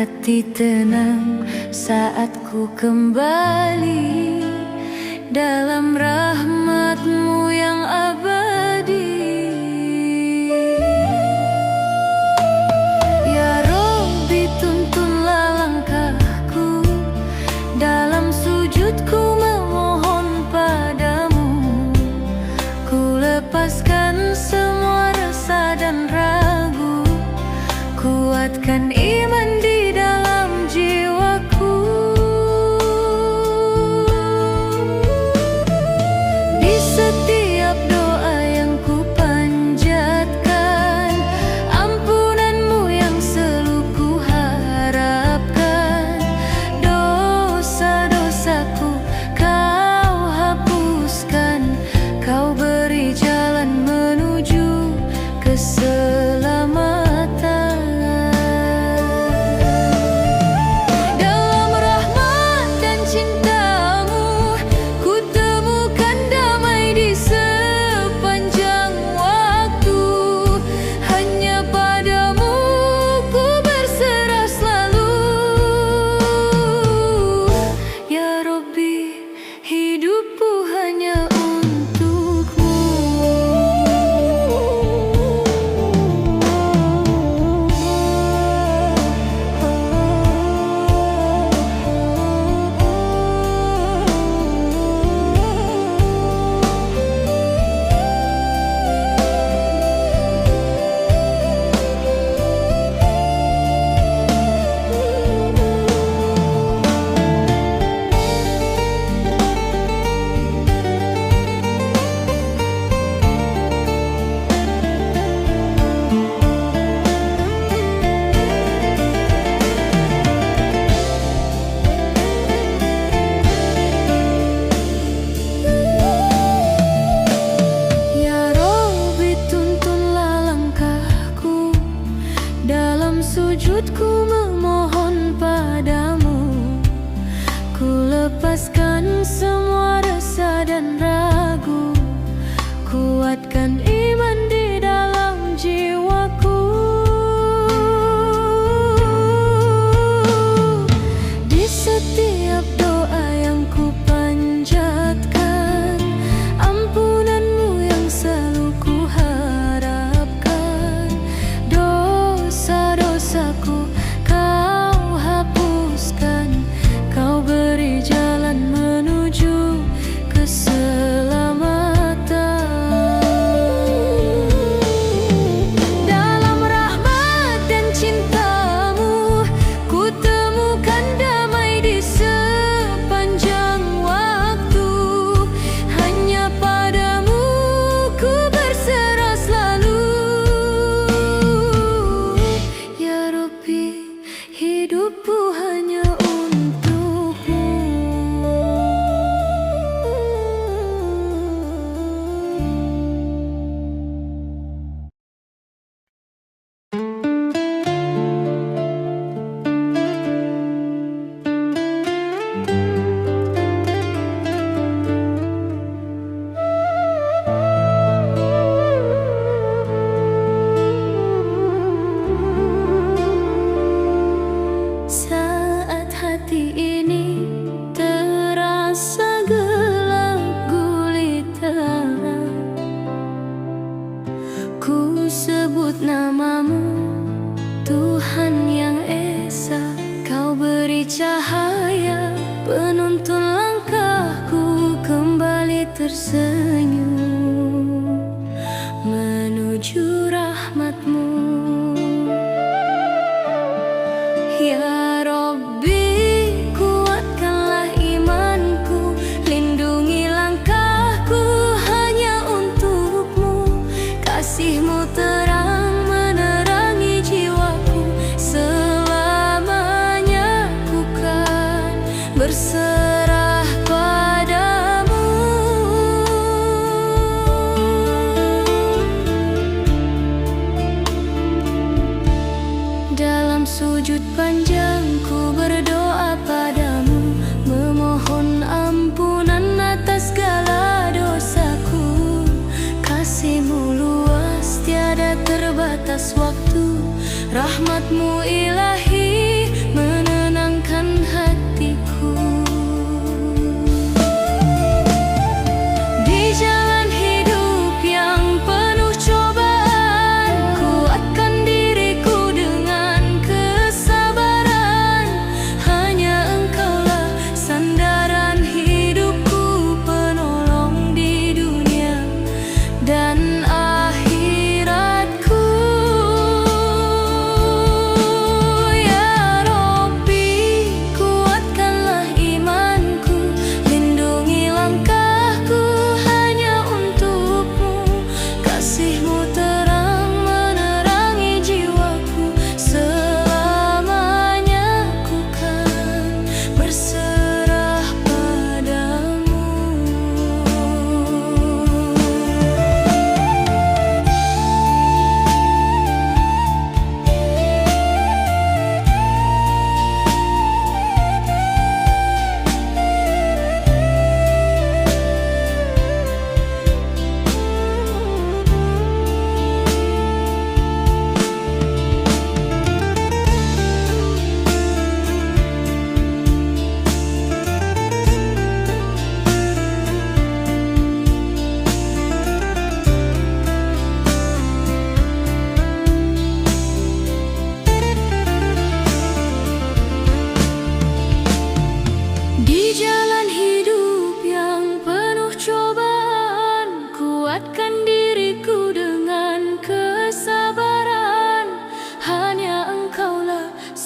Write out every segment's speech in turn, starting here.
hati tenang saat ku kembali dalam rahmat-Mu yang abadi. Ya Rabbi, tuntunlah langkahku, dalam sujudku memohon padamu. Ku lepaskan semua rasa dan ragu, kuatkan iman di dalam jiwaku. Di setiap doa yang ku panjatkan, ampunan-Mu yang selalu ku harapkan. Dosa-dosaku Kau hapuskan, Kau beri jalan menuju keselamatan. Sujudku memohon padamu, ku lepaskan semua rasa dan ragu, kuatkan iman di dalam jiwaku. Di setiap doa yang ku panjatkan, ampunan-Mu yang selalu ku harapkan. Dosa-dosaku Kau hapuskan, Kau beri jalan menuju keselamatan. Dalam rahmat dan cinta-Mu, ku temukan damai di sepanjang waktu. Hanya padamu ku berserah selalu. Ya Rabbi, hidupku hanya untukmu. Saat hati ini terasa gelap gulita, ku sebut nama-Mu, Tuhan yang Esa. Kau beri cahaya, penuntun langkahku kembali tersenyum menuju rahmat-Mu. Ya Rabbi, kuatkanlah imanku, lindungi langkahku hanya untuk-Mu. Kasih-Mu terang menerangi jiwaku, selamanya ku kan berserah padamu. Dalam sujud panjangku berdoa padamu, memohon ampunan atas segala dosaku. Kasih-Mu luas tiada terbatas waktu, rahmat-Mu ilahi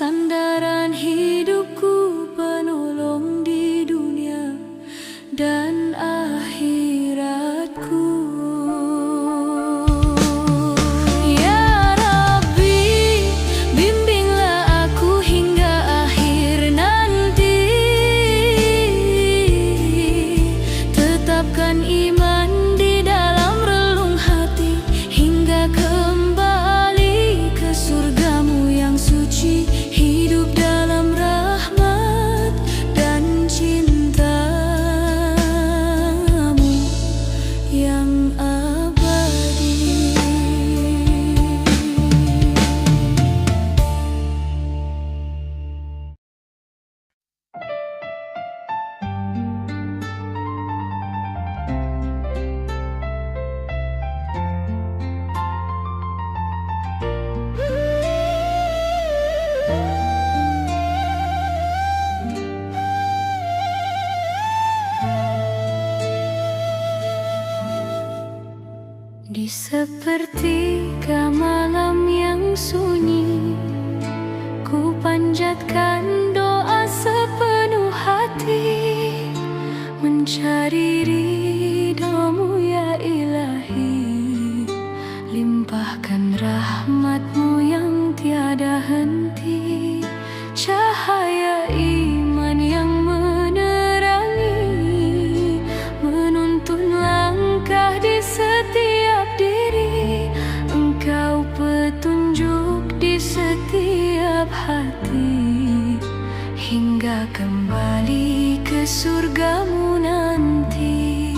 sandaran hidupku, penolong di dunia dan akhiratku. Ya Rabbi, bimbinglah aku hingga akhir nanti. Tetapkan iman di dalam relung hati hingga kembali ke surgamu yang suci, hidup dalam rahmat dan cintamu yang abadi. Di sepertiga malam yang sunyi, ku panjatkan doa sepenuh hati, mencari ridho-Mu ya Ilahi. Limpahkan rahmat-Mu yang tiada henti, cahaya iman yang menerangi, menuntun langkah di setiap diri. Engkau petunjuk di setiap hati, hingga kembali ke surgamu nanti.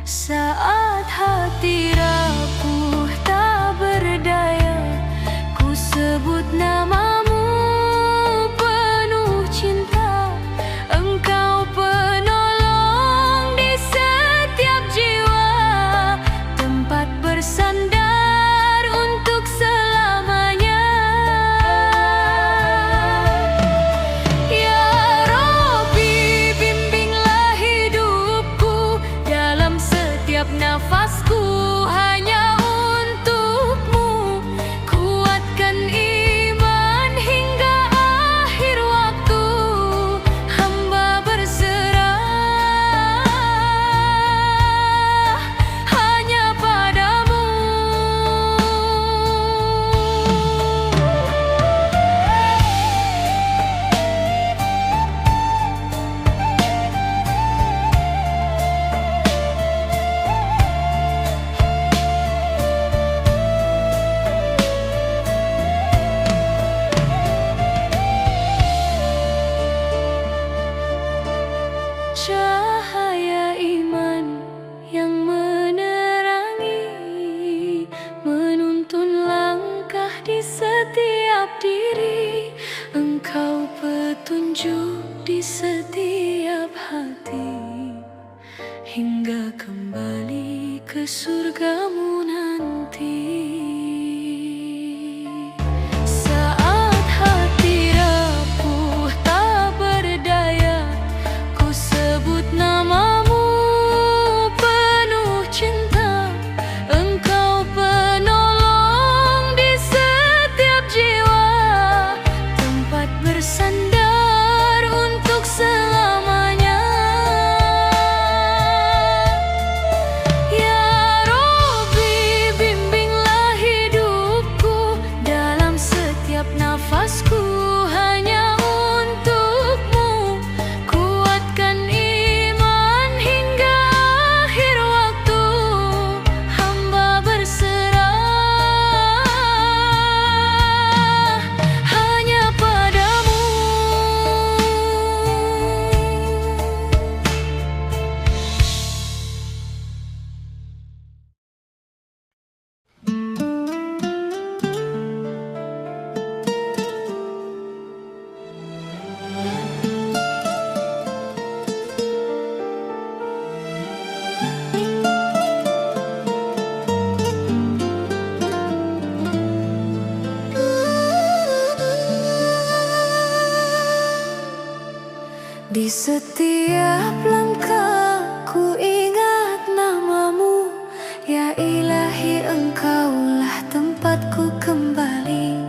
Saat hati rapuh tak berdaya, ku sebut nama-Mu penuh cinta. Engkau penolong di setiap jiwa, tempat bersandar untuk selamanya. Ya Rabbi, bimbinglah hidupku dalam setiap nafasku hanya untuk-Mu. Kuatkan iman hingga akhir waktu, hamba berserah hanya padamu. Cahaya iman yang menerangi, menuntun langkah di setiap diri. Engkau petunjuk di setiap hati, hingga kembali ke surgamu nanti. Saat hati rapuh tak berdaya, ku sebut nama-Mu penuh cinta. Engkau penolong di setiap jiwa, tempat bersandar untuk selamanya. Ya Rabbi, bimbinglah hidupku dalam setiap nafasku hanya untuk-Mu. Kuatkan iman hingga akhir waktu, hamba berserah hanya padamu. Di setiap langkah ku ingat nama-Mu, ya Ilahi. Engkaulah tempatku kembali,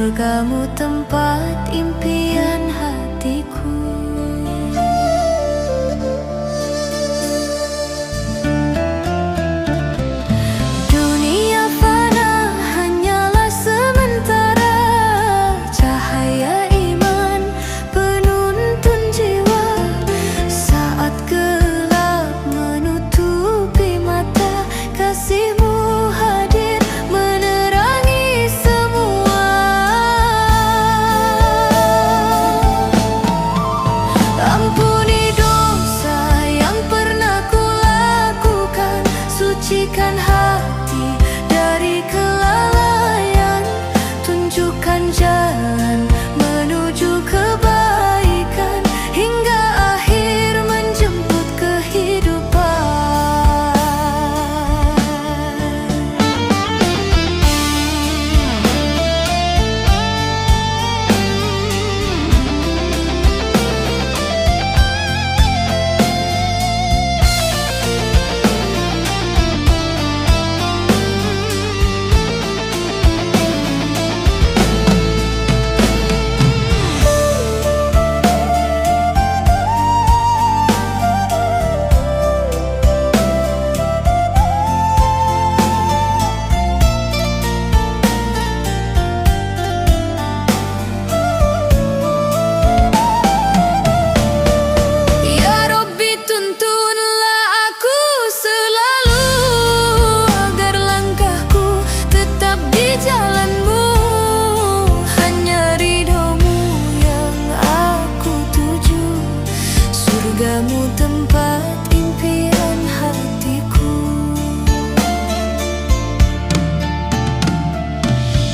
surgamu tempat impian hatiku. Dunia fana hanyalah sementara, cahaya iman penuntun jiwa. Saat gelap menutupi mata, kasihmu hadir menerangi semua. Ampuni dosa yang pernah kulakukan, sucikan hati dari kelalaian, tunjukkan jalan menuju kebaikan hingga akhir menjemput kehidupan. Ya Rabbi, tuntunlah aku selalu agar langkahku tetap di jalan-Mu. Hanya ridho-Mu yang aku tuju, surgamu tempat impian hatiku.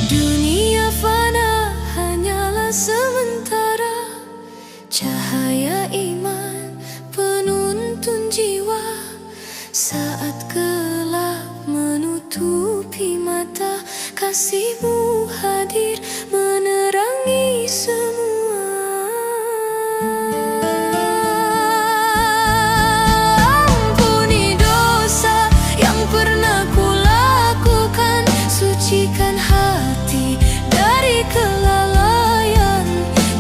Dunia fana hanyalah sementara, cahaya iman penuntun jiwa. Saat gelap menutupi mata, kasihmu hadir menerangi semua. Ampuni dosa yang pernah kulakukan, sucikan hati dari kelalaian,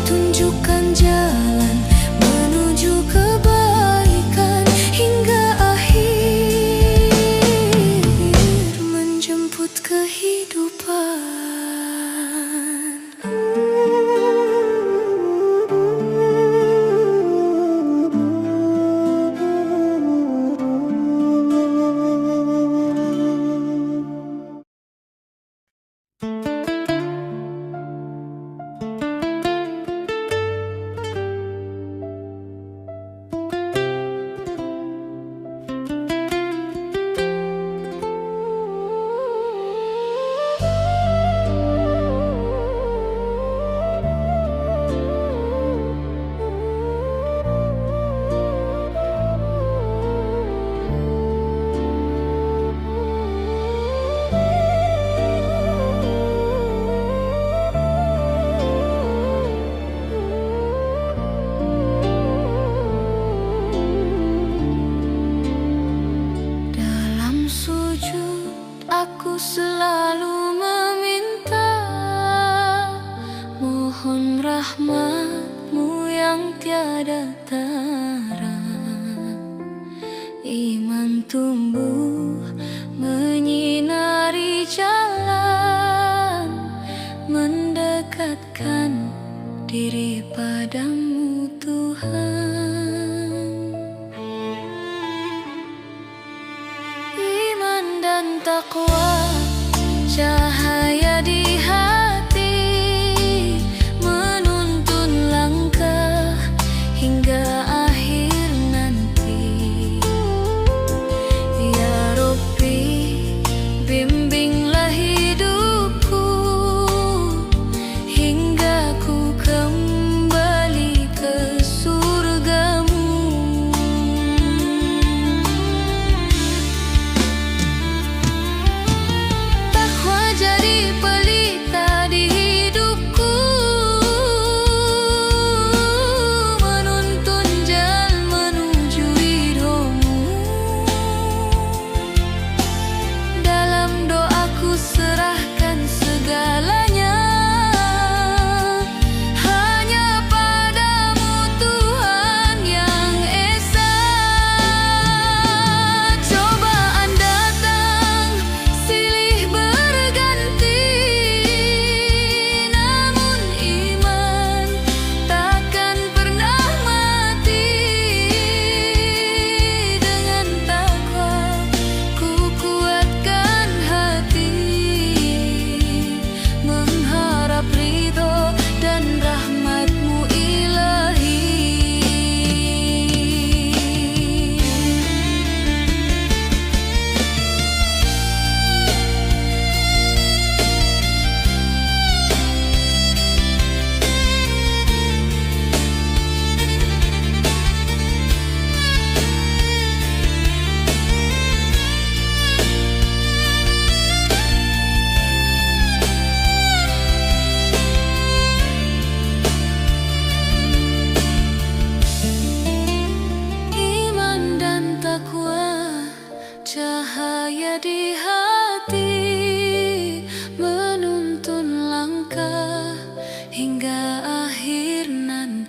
tunjukkan jalan menuju kebaikan hingga akhir menjemput kehidupan. Dalam sujud aku selalu meminta, mohon rahmat-Mu yang tiada tara. Iman tumbuh menyinari jalan, mendekatkan diri padamu Tuhan. Iman dan takwa, cahaya di hati, menuntun langkah hingga akhir nanti. Ya Rabbi, bimbinglah hidupku hingga ku kembali ke surgamu.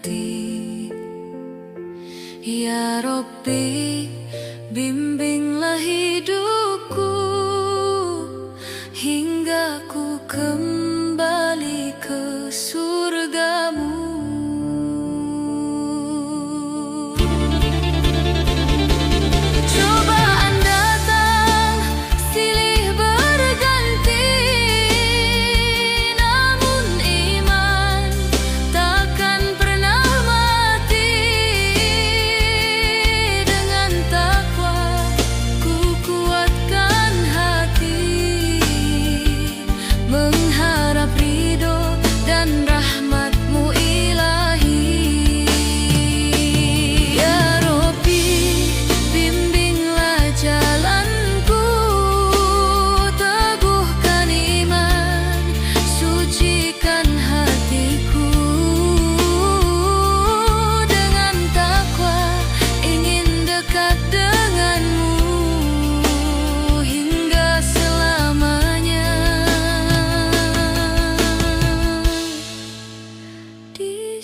hati. Ya Rabbi, bimbinglah hidupku hingga ku kembali ke surgamu. Cobaan datang silih berganti, namun iman takkan pernah mati. Dengan takwa ku kuatkan hati, mengharap ridho dan rahmat-Mu ilahi. Ya Rabbi, bimbinglah jalanku, teguhkan iman, sucikan hatiku. Dengan takwa ingin dekat dengan-Mu hingga selamanya. Di